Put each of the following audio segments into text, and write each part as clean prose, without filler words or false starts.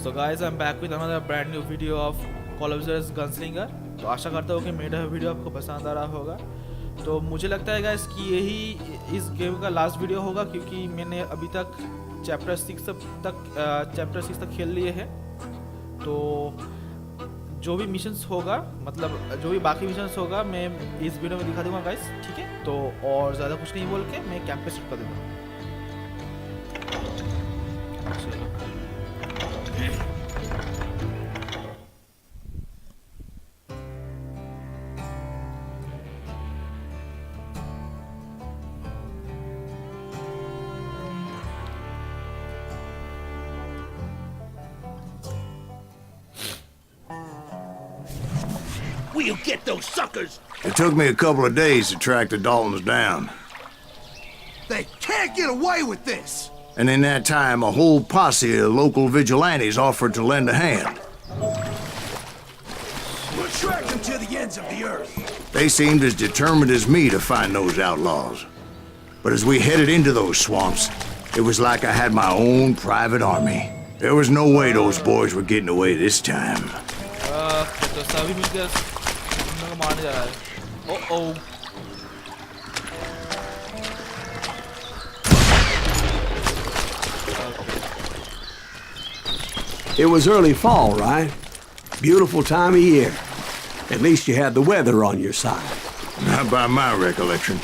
So guys, I'm back with another brand new video of Juarez Gunslinger। तो आशा करता हूँ कि मेरा वीडियो आपको पसंद आ रहा होगा। तो मुझे लगता है गाइस कि यही इस गेम का लास्ट वीडियो होगा, क्योंकि मैंने अभी तक चैप्टर 6 तक खेल लिए हैं। तो जो भी मिशंस होगा, मतलब जो भी बाकी मिशंस होगा, मैं इस वीडियो में दिखा दूंगा गाइस, ठीक है। तो और ज़्यादा कुछ नहीं बोल के मैं कैंप पे शिफ्ट कर दूँगा। We'll get those suckers! It took me a couple of days to track the Daltons down. They can't get away with this! And in that time, a whole posse of local vigilantes offered to lend a hand. We'll track them to the ends of the earth. They seemed as determined as me to find those outlaws. But as we headed into those swamps, it was like I had my own private army. There was no way those boys were getting away this time. तो सभी मिलकर उनको मारने जा रहा है। ओह It was early fall, right? Beautiful time of year. At least you had the weather on your side. Not by my recollection.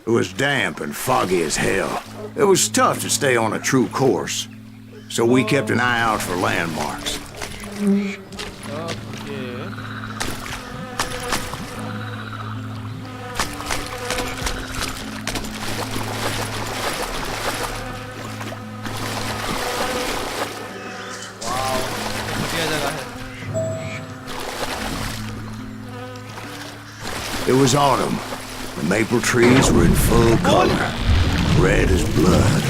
It was damp and foggy as hell. It was tough to stay on a true course. So we kept an eye out for landmarks. It was autumn. The maple trees were in full color, red as blood.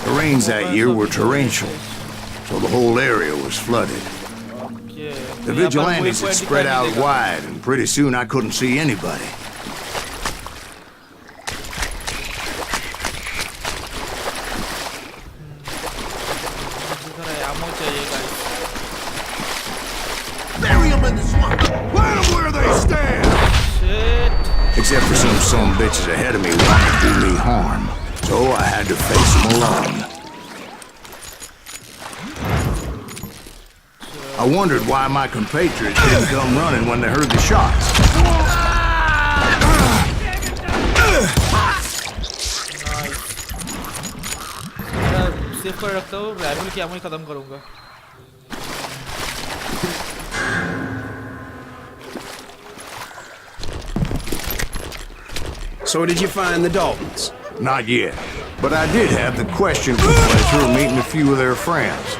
The rains that year were torrential, so the whole area was flooded. The vigilantes had spread out wide, and pretty soon I couldn't see anybody. Bury them in the swamp! Plant them where they stand! Shit. Except for some bitches ahead of me wanting to do me harm. So I had to face them alone. I wondered why my compatriots didn't come running when they heard the shots. Save कर रखता हूँ, rifle की आमो ही खत्म करूँगा। So did you find the Daltons? Not yet, but I did have the questionable pleasure of meeting a few of their friends.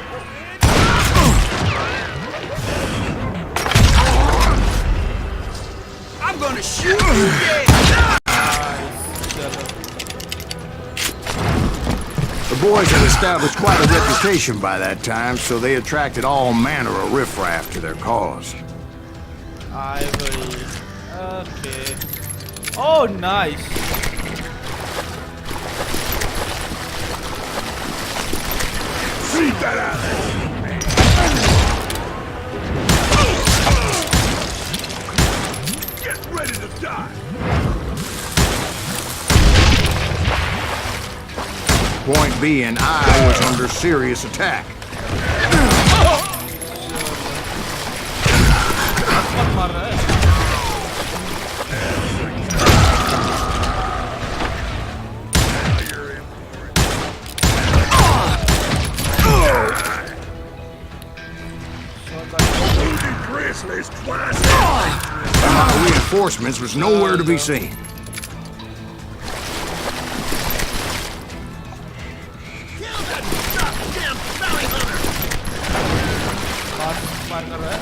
I'm gonna shoot you dead! The boys had established quite a reputation by that time, so they attracted all manner of riffraff to their cause. Ivory. Okay. Oh, nice. Shoot that out! Get ready to die! Point being, I was under serious attack. My reinforcements was nowhere to be seen. मार कर रहा है।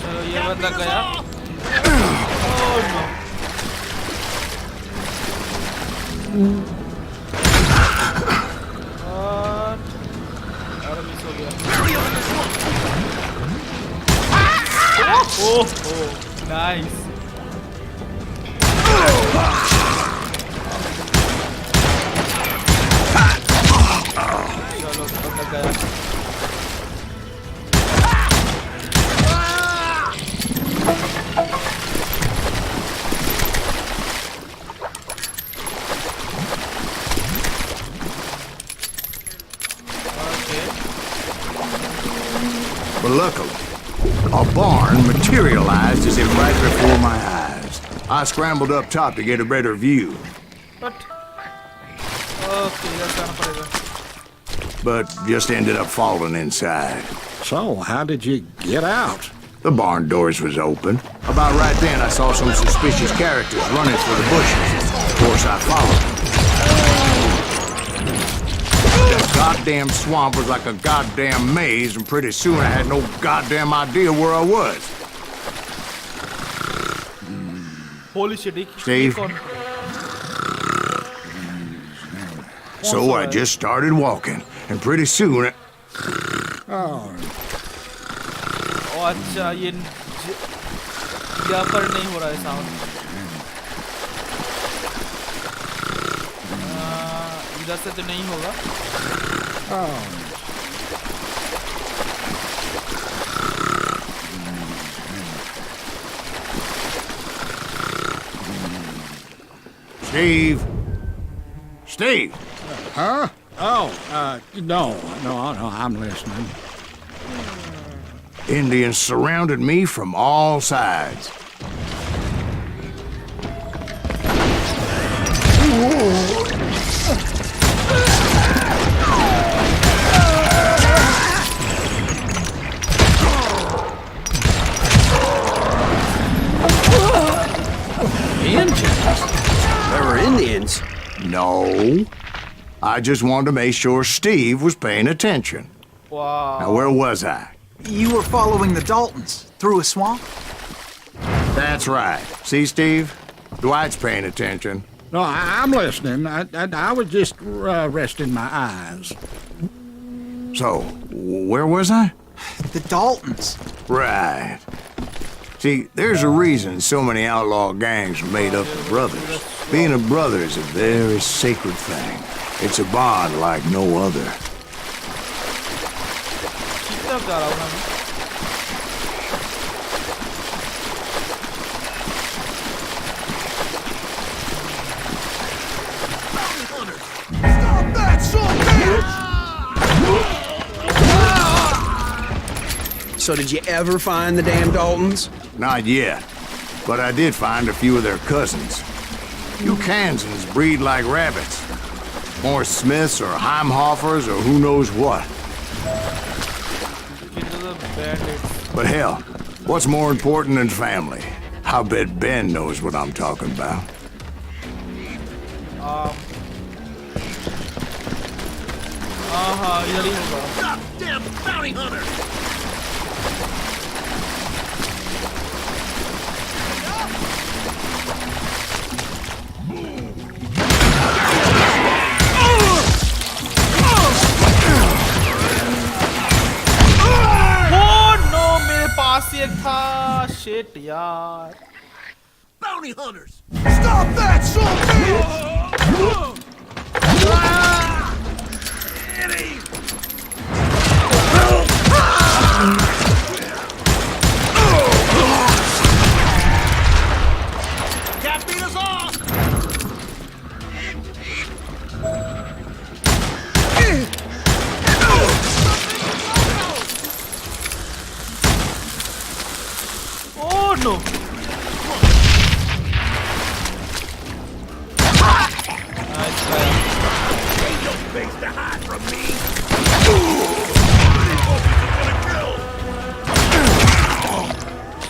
चलो ये बंदा गया। Oh no. और miss हो गया। Oh, nice. चलो अंदर गया. But luckily, a barn materialized as if right before my eyes. I scrambled up top to get a better view. But okay, that's जाना पड़ेगा. But just ended up falling inside. So, how did you get out? The barn doors was open. About right then, I saw some suspicious characters running for the bushes. Of course, I followed them. The goddamn swamp was like a goddamn maze, and pretty soon I had no goddamn idea where I was. Holy shit, Steve? So I just started walking, and pretty soon... Oh, अच्छा ये यहाँ पर नहीं हो रहा है sound. इधर से तो नहीं होगा. Steve? Steve? Huh? Oh, no, I'm listening. Indians surrounded me from all sides. There were Indians. No. I just wanted to make sure Steve was paying attention. Wow. Now, where was I? You were following the Daltons through a swamp? That's right. See, Steve? Dwight's paying attention. No, I'm listening. I was just resting my eyes. So, where was I? The Daltons. Right. See, there's a reason so many outlaw gangs are made up of brothers. Being a brother is a very sacred thing. It's a bond like no other. Stop that, son bitch! So did you ever find the damn Daltons? Not yet, but I did find a few of their cousins. You Kansans breed like rabbits. More Smiths or Heimhoffers or who knows what. But hell, what's more important than family? I bet Ben knows what I'm talking about. इधर ही होगा. Goddamn bounty hunter! पास ही एक था. Shit यार. Bounty hunters! Stop that, son bitch! Can't beat us off! Oh no. Nice try. Ain't no space to hide from me!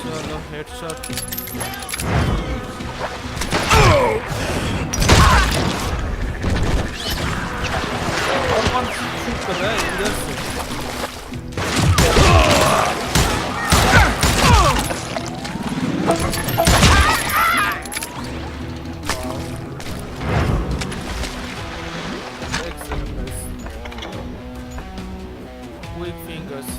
चलो headshot. कौन shoot कर रहा है इधर से? Quick fingers.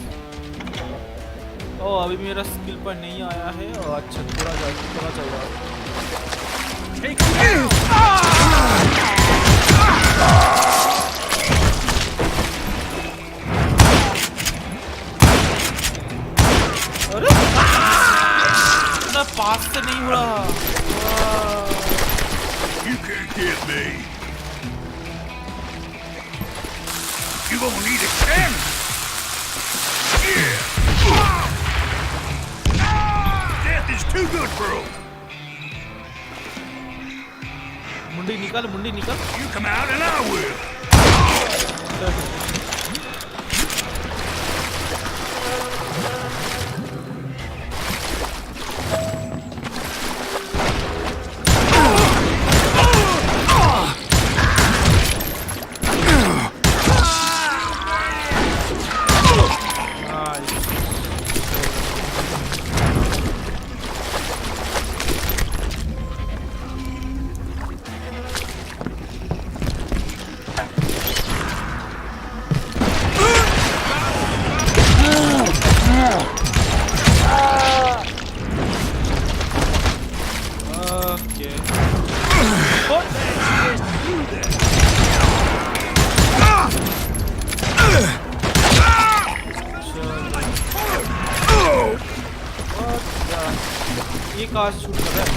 Oh, अभी भी मेरा स्किल पर नहीं आया है और अच्छा थोड़ा चल रहा है। अरे इतना पास से नहीं हो रहा। You can't get me. You gonna need a cannon. Yeah. Death is too good for him. मुंडी निकल। You come out and I will. ये कहाँ से शूट कर रहा है?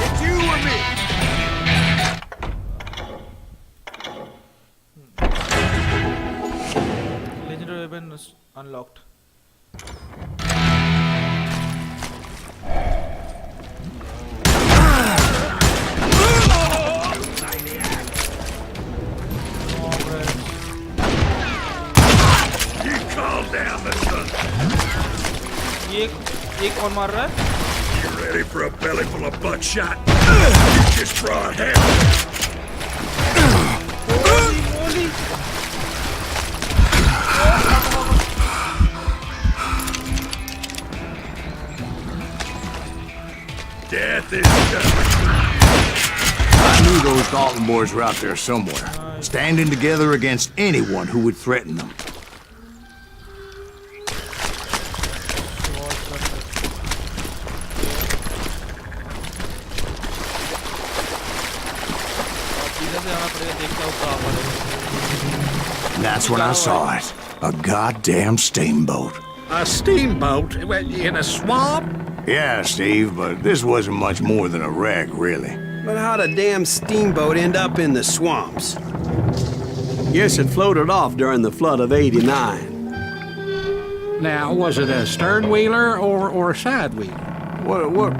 It's you or me. Legendary weapon unlocked. You calm down, the son. ये कौन मार रहा है? You ready for a belly full of buckshot? You just brought hell. Holy. Death is coming. I knew those Dalton boys were out there somewhere, standing together against anyone who would threaten them. That's when I saw it. A goddamn steamboat. A steamboat in a swamp? Yeah, Steve, but this wasn't much more than a wreck, really. But how'd a damn steamboat end up in the swamps? Guess it floated off during the flood of '89. Now, was it a stern wheeler or a side wheeler? What?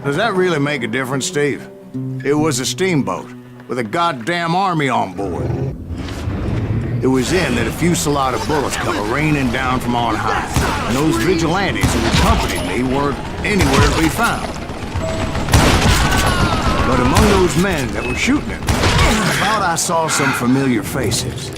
Does that really make a difference, Steve? It was a steamboat with a goddamn army on board. It was then that a fusillade of bullets come raining down from on high, and those vigilantes who accompanied me weren't anywhere to be found. But among those men that were shooting at me, I thought I saw some familiar faces.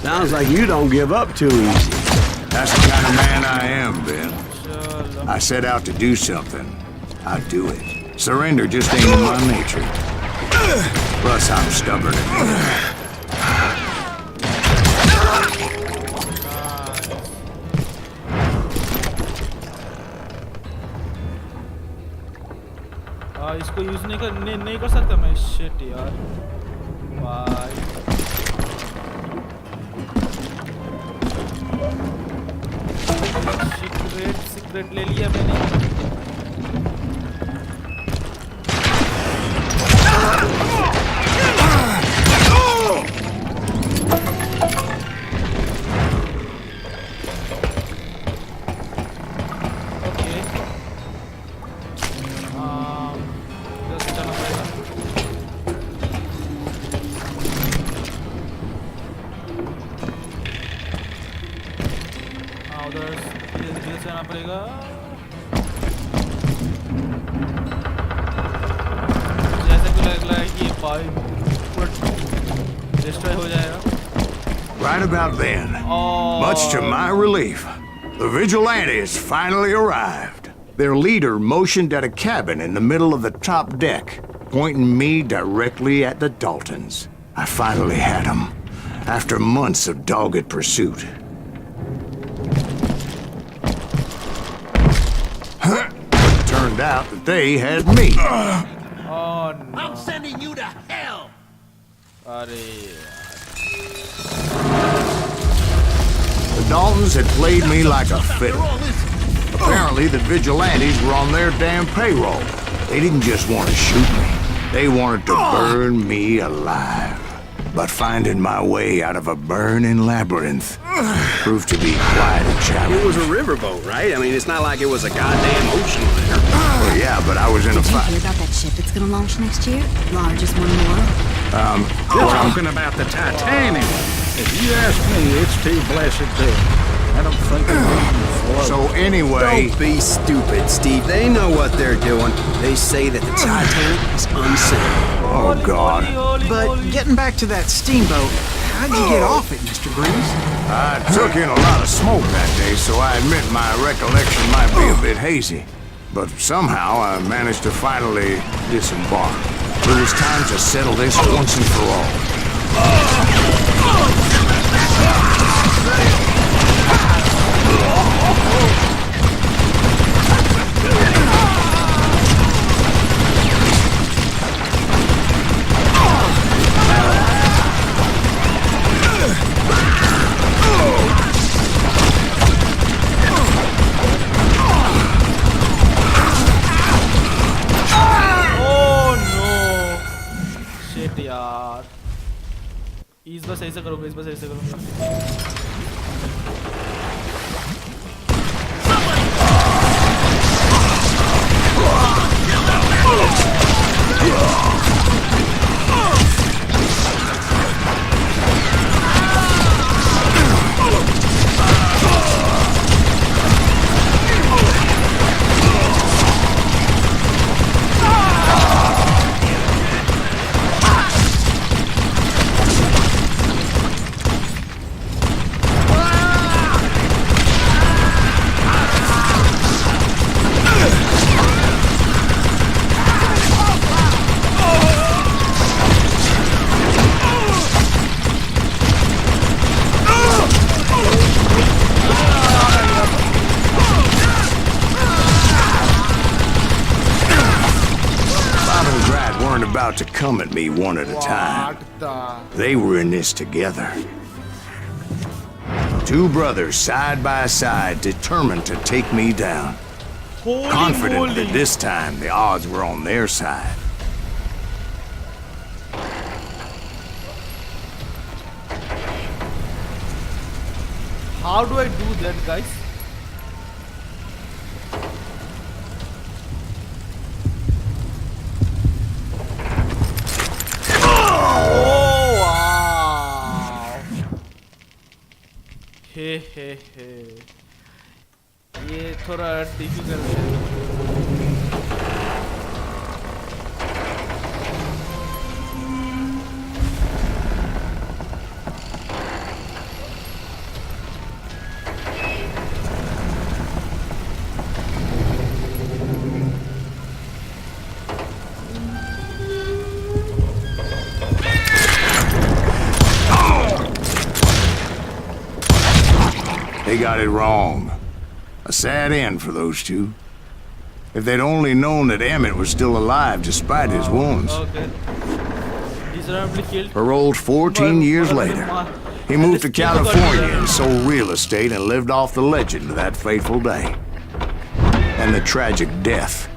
Sounds like you don't give up too easy. That's the kind of man I am, Ben. I set out to do something. I do it. Surrender just ain't in my nature. Plus, I'm stubborn. इसको use नहीं कर सकता मैं। Shit यार। Bye. Secret ले लिया मैंने। उधर धीरे से आना पड़ेगा। जैसे कि लग रहा है कि पूरा डिस्ट्रॉय हो जाएगा। Right about then, much to my relief, the vigilantes finally arrived. Their leader motioned at a cabin in the middle of the top deck, pointing me directly at the Daltons. I finally had them, after months of dogged pursuit. Turned out that they had me. Oh no. I'm sending you to hell! अरे The Daltons had played me like a fiddle. Apparently, the vigilantes were on their damn payroll. They didn't just want to shoot me. They wanted to burn me alive. But finding my way out of a burning labyrinth proved to be quite a It challenge. was a riverboat, right? I mean, it's not like it was a goddamn ocean liner. Well, yeah, but I was in a Did you fight. hear about that ship that's gonna launch next year? Largest one in the world. You're talking about the Titanic. If you ask me, it's too blessed big. I don't think it will float. So anyway, Don't be stupid, Steve. They know what they're doing. They say that the Titanic is unsinkable. oh God, But getting back to that steamboat, how'd you get off it, Mr. Greaves? I took in a lot of smoke that day, so I admit my recollection might be a bit hazy. But somehow I managed to finally disembark. It was time to settle this once and for all. Oh no! Shit यार। इस बार सही से करूँगा, इस बार सही से करूँगा। About to come at me one at a time. They were in this together. Two brothers side by side, determined to take me down. Confident that this time the odds were on their side. How do I do that, guys? हे ये थोड़ा difficult है। They got it wrong. A sad end for those two. If they'd only known that Emmett was still alive despite his wounds. Okay. Dishonorably killed. Paroled 14 years later. He moved to California and sold real estate and lived off the legend of that fateful day. And the tragic death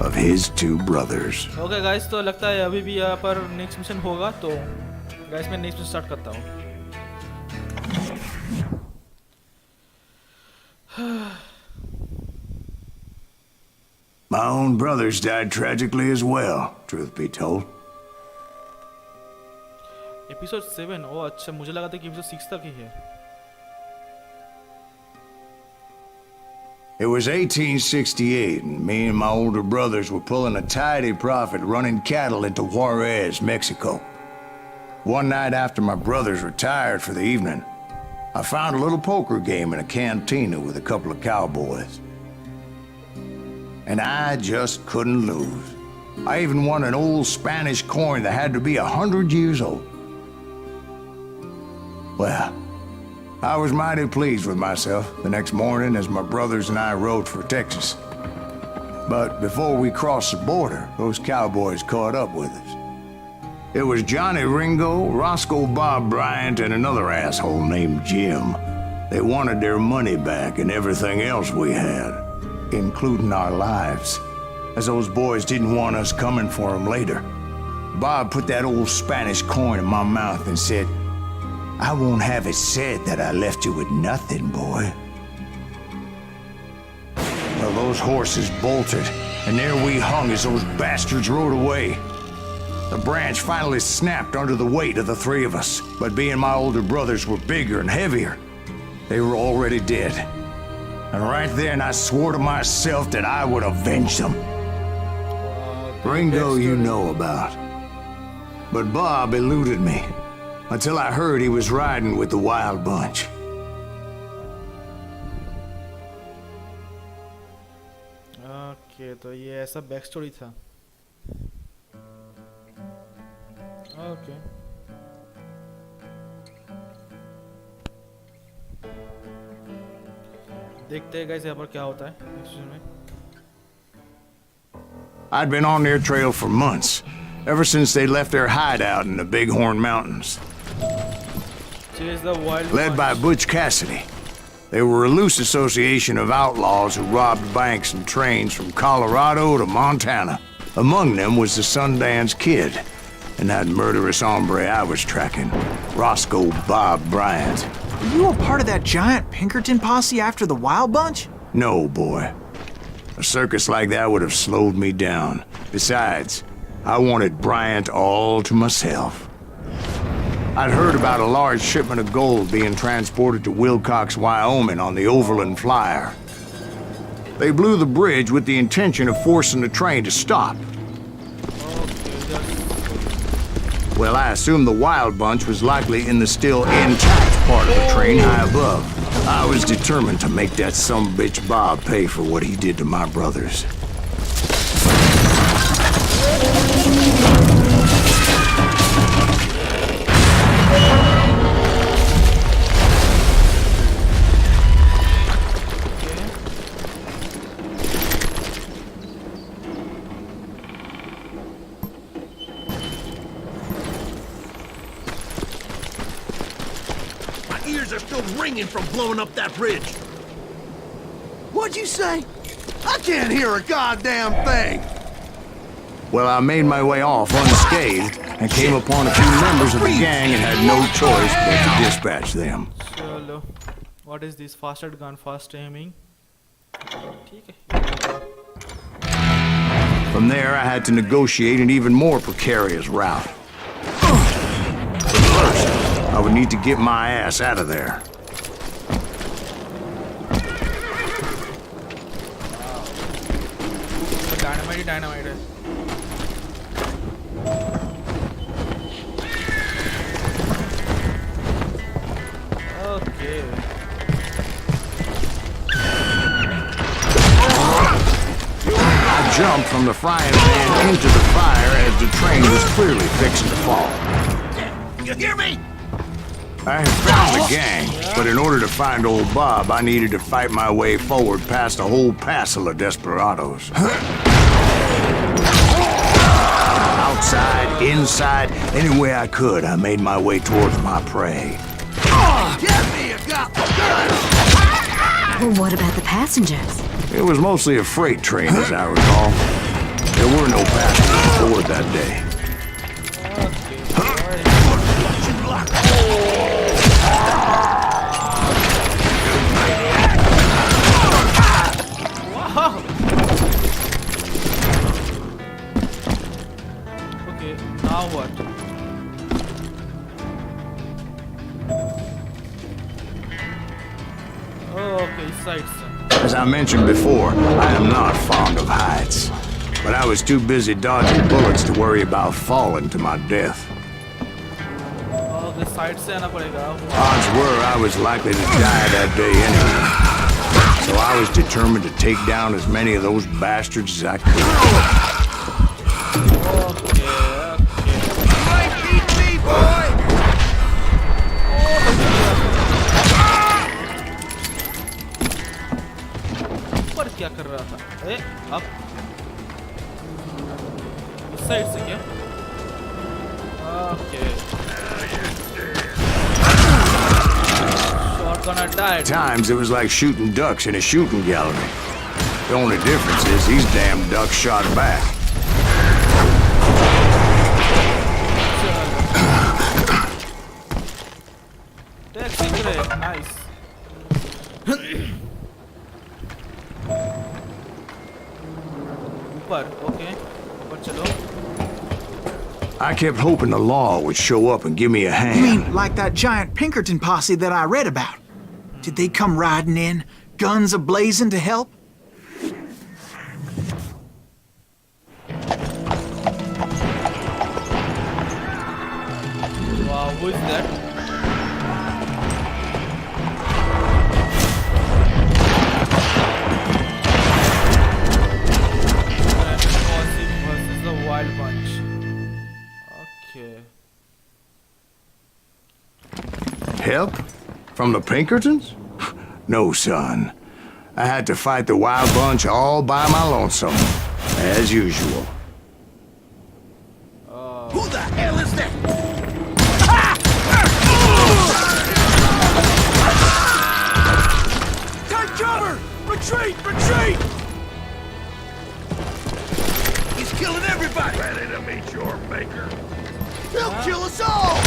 of his two brothers. Okay guys, तो लगता है अभी भी यहाँ पर next mission होगा, तो guys मैं नेक्स्ट मिशन स्टार्ट करता हूँ। My own brothers died tragically as well, truth be told. Episode 7, ओ अच्छा, मुझे लगा था कि एपिसोड 6 तक ही है। It was 1868, and me and my older brothers were pulling a tidy profit running cattle into Juarez, Mexico. One night after my brothers retired for the evening, I found a little poker game in a cantina with a couple of cowboys. And I just couldn't lose. I even won an old Spanish coin that had to be 100 years old. Well, I was mighty pleased with myself the next morning as my brothers and I rode for Texas. But before we crossed the border, those cowboys caught up with us. It was Johnny Ringo, Roscoe Bob Bryant, and another asshole named Jim. They wanted their money back and everything else we had, including our lives, as those boys didn't want us coming for them later. Bob put that old Spanish coin in my mouth and said, "I won't have it said that I left you with nothing, boy." Well, those horses bolted, and there we hung as those bastards rode away. The branch finally snapped under the weight of the three of us, but being my older brothers were bigger and heavier, they were already dead. And right then I swore to myself that I would avenge them. Ringo you know about. But Bob eluded me, until I heard he was riding with the Wild Bunch. Okay तो ये ऐसा back story था. Okay देखते हैं guys यहाँ पर क्या होता है नेक्स्ट में. I'd been on their trail for months, ever since they left their hideout in the Bighorn Mountains. Led by Butch Cassidy. They were a loose association of outlaws who robbed banks and trains from Colorado to Montana. Among them was the Sundance Kid, and that murderous hombre I was tracking, Roscoe Bob Bryant. Were you a part of that giant Pinkerton posse after the Wild Bunch? No, boy. A circus like that would have slowed me down. Besides, I wanted Bryant all to myself. I'd heard about a large shipment of gold being transported to Wilcox, Wyoming on the Overland Flyer. They blew the bridge with the intention of forcing the train to stop. Well, I assumed the Wild Bunch was likely in the still intact part of the train high above. I was determined to make that sumbitch Bob pay for what he did to my brothers. Ears are still ringing from blowing up that bridge. What'd you say? I can't hear a goddamn thing. Well, I made my way off unscathed and came upon a few members of the gang and had no choice but to dispatch them. चलो, what is this? Faster gun, fast aiming. ठीक है. From there, I had to negotiate an even more precarious route. But first, I would need to get my ass out of there. Dynamite है. Okay. I jumped from the frying pan into the fire as the train was clearly fixing to fall. You hear me? I had found the gang, but in order to find old Bob, I needed to fight my way forward past a whole passel of desperados. Outside, inside, any way I could, I made my way towards my prey. Give me a gun! Well, what about the passengers? It was mostly a freight train, as I recall. There were no passengers aboard that day. Okay, now what? Oh, okay, sights. As I mentioned before, I am not fond of heights. But I was too busy dodging bullets to worry about falling to my death. Okay side से आना पड़ेगा. Odds were I was likely to die that day anyway. So I was determined to take down as many of those bastards as I could. Okay ऊपर क्या कर रहा था? अब इस साइड से क्या? Okay shotgun I died. At times it was like shooting ducks in a shooting gallery. The only difference is these damn ducks shot back. That's great. Nice. ऊपर ओके ऊपर चलो. I kept hoping the law would show up and give me a You hand. mean like that giant Pinkerton posse that I read about? Did they come riding in, guns a-blazing to help? Wow, who is that? Versus the Wild Bunch. Okay. Help? From the Pinkertons? No, son. I had to fight the Wild Bunch all by my lonesome, as usual. Who the hell is that? Take cover! Retreat! Retreat! He's killing everybody! Ready to meet your maker? He'll kill us all!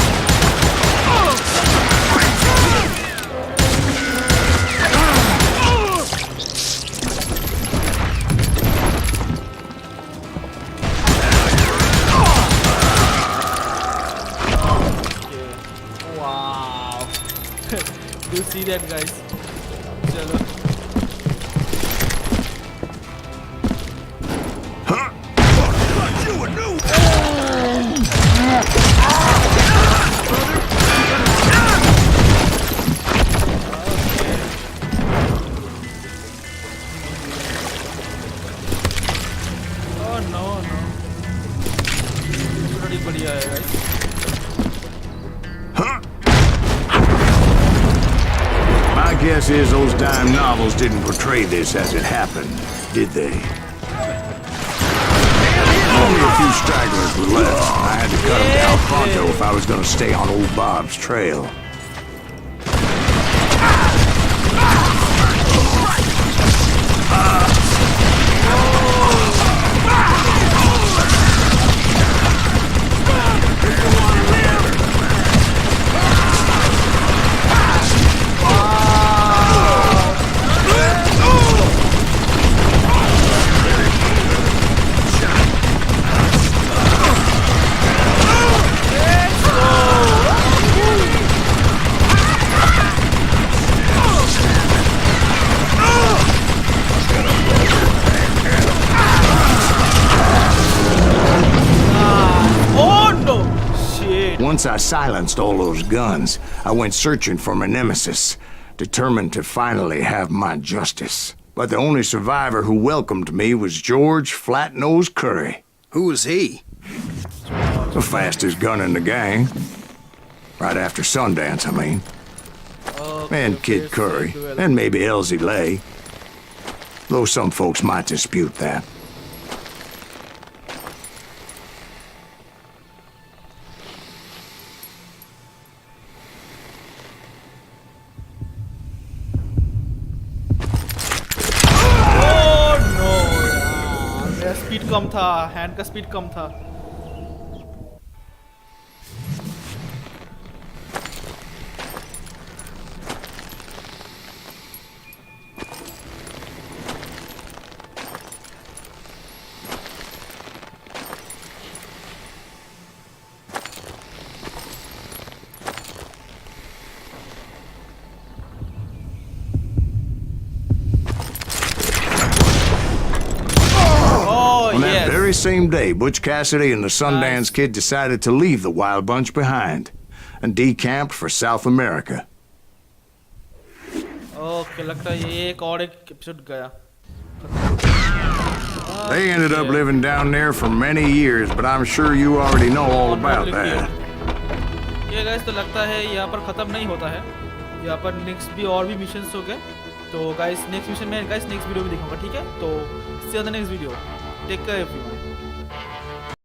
Wow. Do you see that, guys? Chalo. You a new Oh no, no. Pretty बढ़िया है, guys. My guess is those dime novels didn't portray this as it happened, did they? Only a few stragglers were left. I had to cut them down pronto if I was going to stay on old Bob's trail. Once I silenced all those guns, I went searching for my nemesis, determined to finally have my justice. But the only survivor who welcomed me was George Flat-Nose Curry. Who was he? The fastest gun in the gang. Right after Sundance, I mean. And Kid Curry, and maybe Elsie Lay. Though some folks might dispute that. Speed कम था, hand का speed कम था. same day, Butch Cassidy and the Sundance Kid decided to leave the Wild Bunch behind and decamped for South America. Okay लगता है ये एक और एक एपिसोड गया. They ended up living down there for many years, but I'm sure you already know all about that. ये guys तो लगता है यहाँ पर ख़त्म नहीं होता है. यहाँ पर नेक्स्ट भी और भी मिशंस हो गए. तो गाइस नेक्स्ट मिशन में गाइस नेक्स्ट वीडियो में दिखाऊंगा, ठीक है? तो see you in the next video. Take care everyone.